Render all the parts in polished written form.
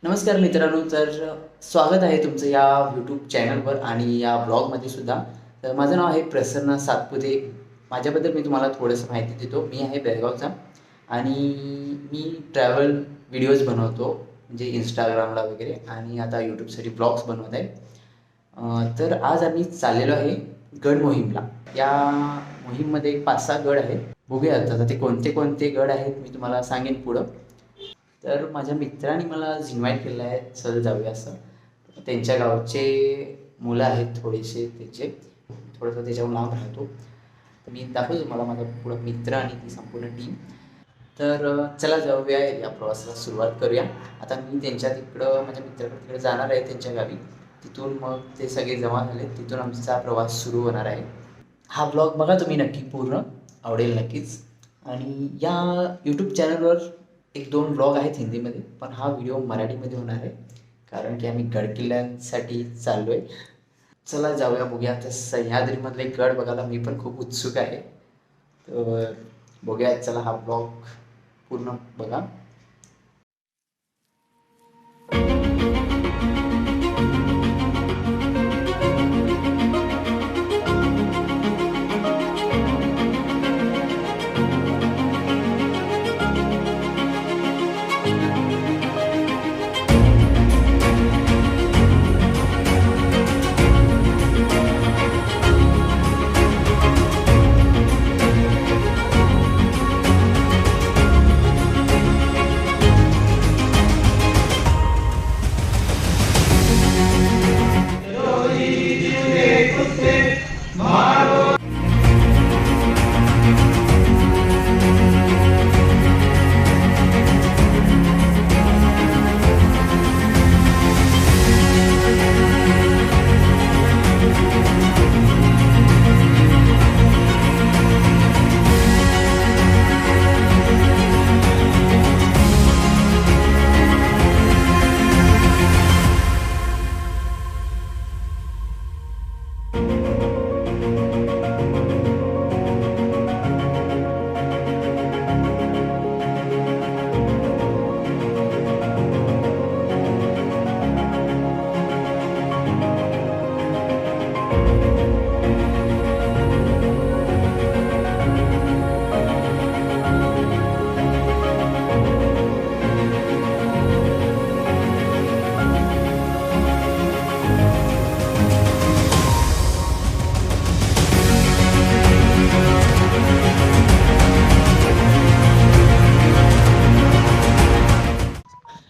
नमस्कार मित्रांनो, तर स्वागत आहे तुमचं या यूट्यूब चॅनलवर आणि या ब्लॉगमध्ये सुद्धा. तर माझं नाव आहे प्रसन्न सातपुते. माझ्याबद्दल मी तुम्हाला थोडंसं माहिती देतो. मी आहे बेळगावचा आणि मी ट्रॅव्हल व्हिडिओज बनवतो, म्हणजे इंस्टाग्रामला वगैरे, आणि आता यूट्यूबसाठी ब्लॉग्स बनवत आहे. तर आज आम्ही चाललेलो आहे गड मोहीमला. या मोहीममध्ये 5-6 गड आहेत. बघूयात आता ते कोणते कोणते गड आहेत मी तुम्हाला सांगेन पुढं. तर माझ्या मित्राने मला इन्व्हाइट केलेलं आहे, चल जाऊया असं. त्यांच्या गावचे मुलं आहेत थोडेसे, त्याचे थोडंसं त्याच्यावर लांब राहतो. तर मी दाखवतो तुम्हाला माझा पुढं मित्र आणि ती संपूर्ण टीम. तर चला जाऊया, या प्रवासाला सुरुवात करूया. आता मी त्यांच्या तिकडं माझ्या मित्राकडे तिकडे जाणार आहे, त्यांच्या गावी. तिथून मग ते सगळे जमा झाले, तिथून आमचा प्रवास सुरू होणार आहे. हा ब्लॉग बघा तुम्ही नक्की पूर्ण, आवडेल नक्कीच. आणि या यूट्यूब चॅनलवर 1-2 ब्लॉग आहेत हिंदीमध्ये, पण हा व्हिडिओ मराठीमध्ये होणार आहे, कारण की आम्ही गडकिल्ल्यांसाठी चाललो आहे. चला जाऊया, बघूया. तर सह्याद्रीमधले गड बघायला मी पण खूप उत्सुक आहे. तर बघूया, चला हा ब्लॉग पूर्ण बघा.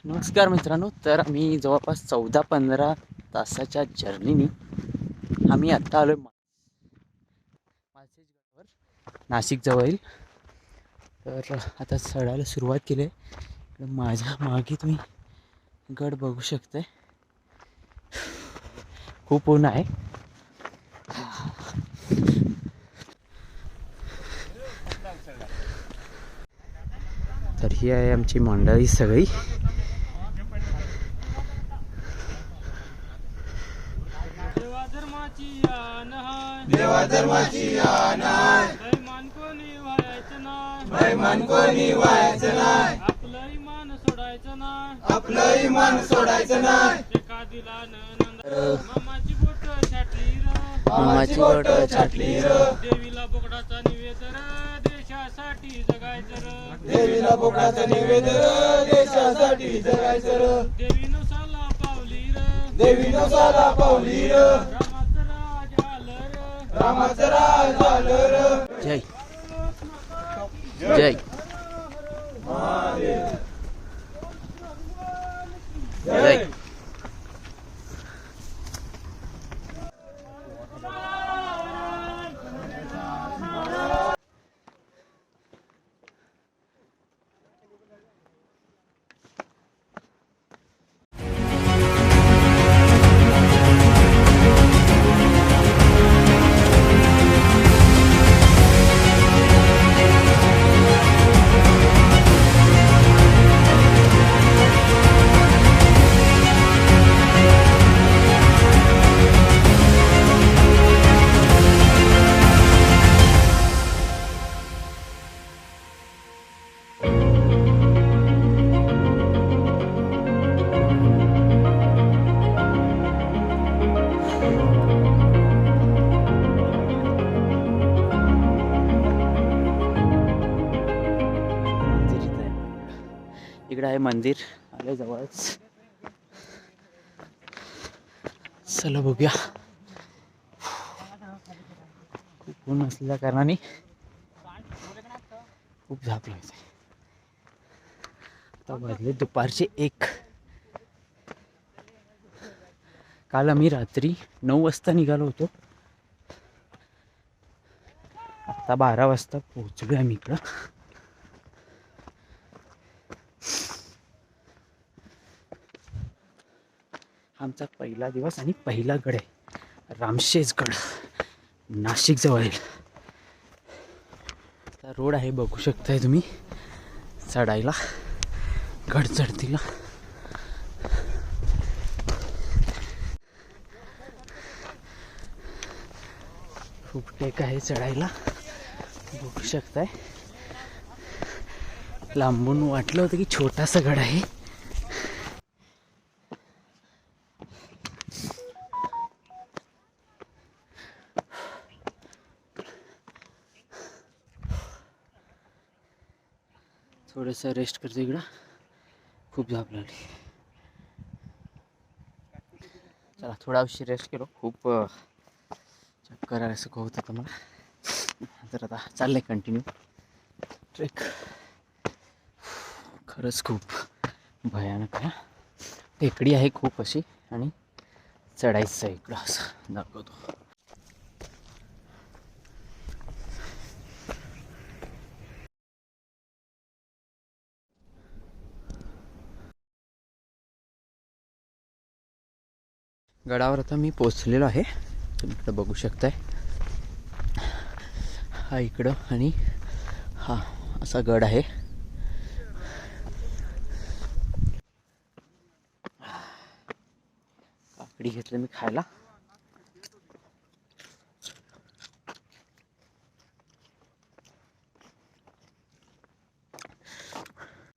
नमस्कार मित्रांनो, तर आम्ही जवळपास 14-15 तासाच्या जर्नीनी आम्ही आत्ता आलो माळशेजगडावर, नाशिक जवळ. तर आता चढायला सुरुवात केली आहे. माझ्या मागे तुम्ही गड बघू शकताय, खूप ऊन आहे. तर ही आहे आमची मंडळी सगळी. देवा धर्माची आन आहे, बैमान कोणी व्हायचं नाही, बैमान कोणी व्हायचं नाही, आपलं इमान सोडायचं नाही, आपलं इमान सोडायचं नाही. एका दिलानं मामाची बोट छाटली र, मामाची बोट छाटली र, देवीला बोकडाचा निवेद र, देशासाठी जगायचं र, देवीला बोकडाचं निवेद र, देशासाठी जगायचं र, देवी नवसाला पावली र, देवी नवसाला पावली र, रामाचं राज आलं र, रामाचं राज आलं र. जय जय जय. मंदिर आलं जवळच. चला बघूया. खूप ऊन असलेल्या कारणाने खूप झाप लागते. आता वाजले दुपारचे 1. काल आम्ही रात्री 9 वाजता निघालो होतो. आता 12 वाजता पोहोचलो आम्ही इकडं. आमचा पहिला दिवस आणि पहिला गड आहे रामशेजगड, नाशिक जवळ. रोड आहे बघू शकताय तुम्ही चढायला, गड चढतीला. खूप टेक आहे चढायला बघू शकताय. लांबून वाटलं होतं की छोटासा गड आहे. थोडंसं रेस्ट करते इकडं, खूप झोप लागली. चला थोडा उशीर रेस्ट केलो. खूप चक्कर असं होत होतं मला. तर आता चाललंय कंटिन्यू ट्रेक. खरंच खूप भयानक आहे. टेकडी आहे खूप अशी आणि चढायचं आहे इकडं असं दाखवतो. गडावर आता मी पोचलेलो आहे. तुम्ही इकडं बघू शकताय. हा इकडं आणि हा असा गड आहे. काकडी घेतलं मी खायला.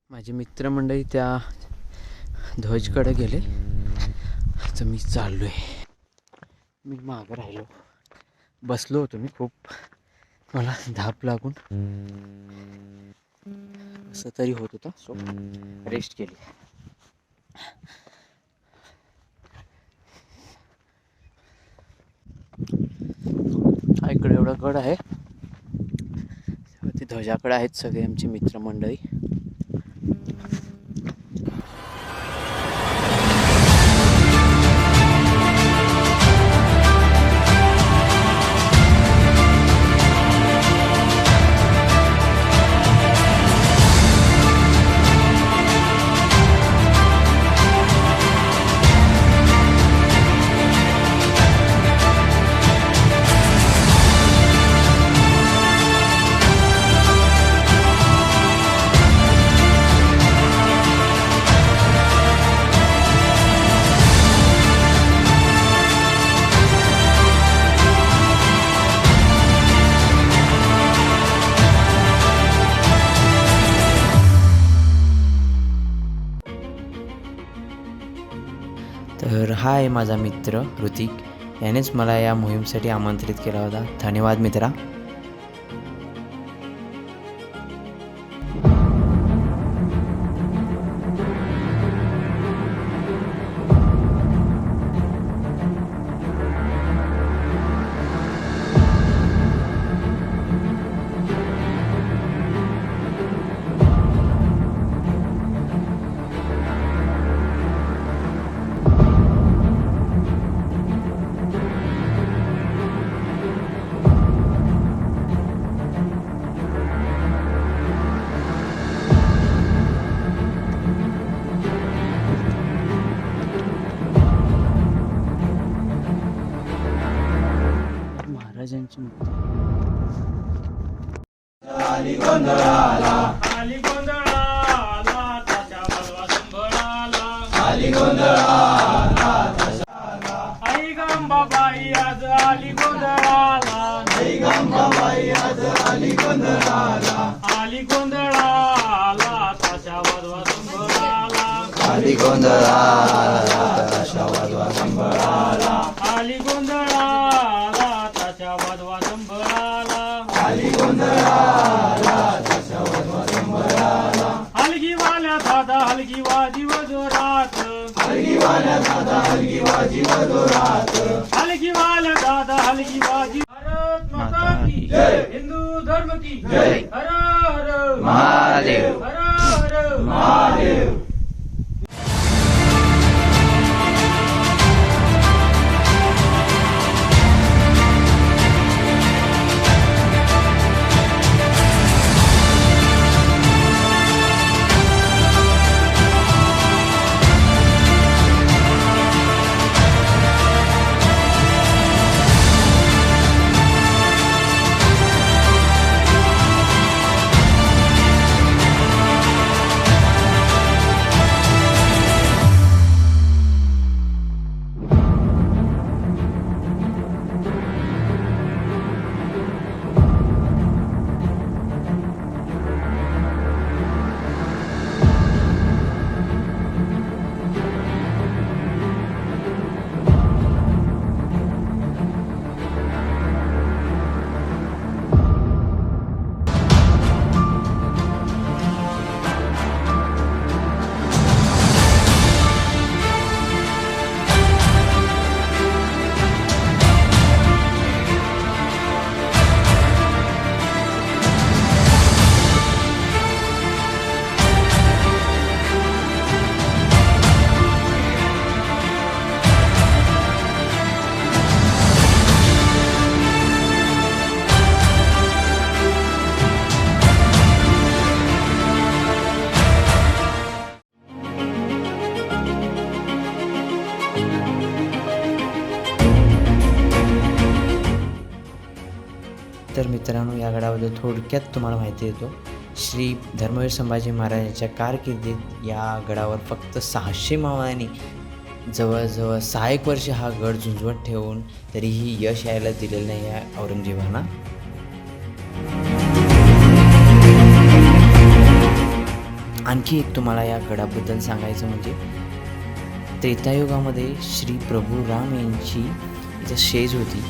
माझे मित्रमंडळी त्या ध्वजकडे गेले, तर मी चाललोय. मी मागं राहिलो, बसलो होतो मी. खूप मला धाप लागून असं तरी होत होतं, सो रेस्ट केली. हा इकडे एवढा गड आहे. ते ध्वजाकडे आहेत सगळे आमची मित्रमंडळी. तर हा आहे माझा मित्र ऋतिक. यानेच मला या मोहीमसाठी आमंत्रित केला होता. धन्यवाद मित्रा. महाराजांची आली गोंधळाला, आली गोंधळाला ताच्या भरवा संभळाला. आली गोंधळाला, आई गंबाबाई आज आली गोंधळाला. आई गंगाबाई आज आली गोंधळाला. आली गोंधळाला ताच्या भरवा संभळाला. आली गोंधळाला, ताशा वाजवा संभळाला. आली गोंधळाला ताच्या वाजवा संभळाला. आली गोंधळाला, ताशा वाजवा संभळाला. हलगी वाल्या दादा हलगी बाजी व जोरात हलगी वाल्या दादा हलगी बाजी व जोरात हलगी वाला दादा हलगी बाजी भारत माता की जय. हिंदू धर्म की जय. हर हर महादेव. हर हर महादेव. तर मित्रांनो, या गडाबद्दल थोडक्यात तुम्हाला माहिती देतो. श्री धर्मवीर संभाजी महाराजांच्या कारकिर्दीत या गडावर फक्त 600 मावळ्यांनी जवळजवळ 6 वर्ष हा गड झुंजवत ठेवून तरीही यश यायला दिलेलं नाही आहे औरंगजेबांना. आणखी एक तुम्हाला या गडाबद्दल सांगायचं म्हणजे त्रेतायुगामध्ये श्री प्रभू राम यांची इथं शेज होती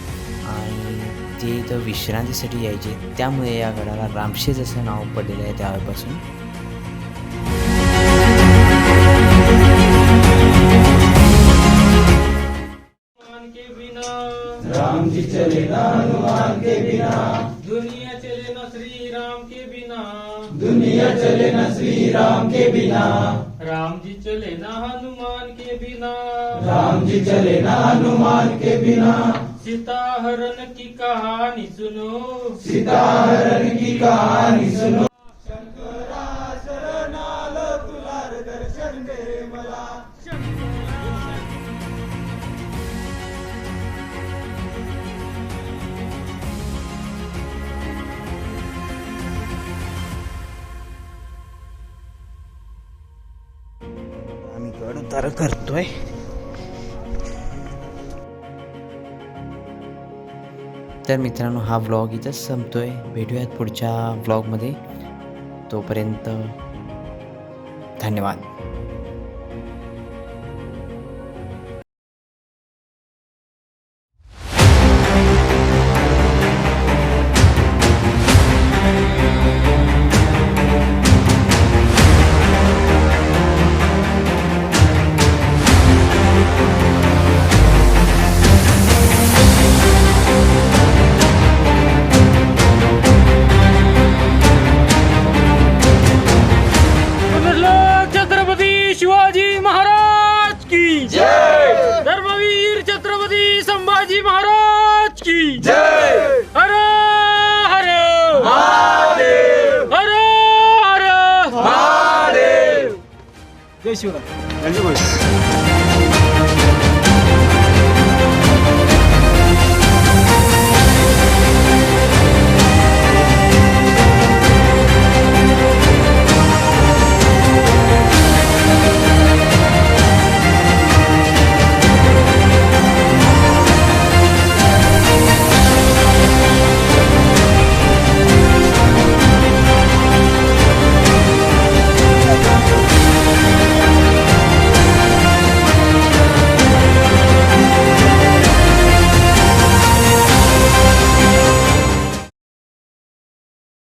आणि ते इथं विश्रांतीसाठी यायचे. त्यामुळे या गडाला रामशेज असं नाव पडलेलं आहे त्यावेळेपासून. हनुमान के बिना राम जी चले ना हनुमान के बिना दुनिया चले न श्री राम के बिना दुनिया चले ना श्री राम के बिना राम जी चले न हनुमान के बिना राम जी चले ना हनुमान के बिना सीता हरण की कहानी सुनो सीता हरण की कहानी सुनो शंकरा शरणाल तुला दर्शन दे मला आम्ही गड उतार करतोय. तर मित्रांनो, हा व्लॉग इथंच संपतोय. भेटूयात पुढच्या व्लॉगमध्ये. तोपर्यंत धन्यवाद. छत्रपती शिवाजी महाराज की जय धर्मवीर छत्रपती संभाजी महाराज की जय हर हर महादेव हर हर महादेव जय शिवराय.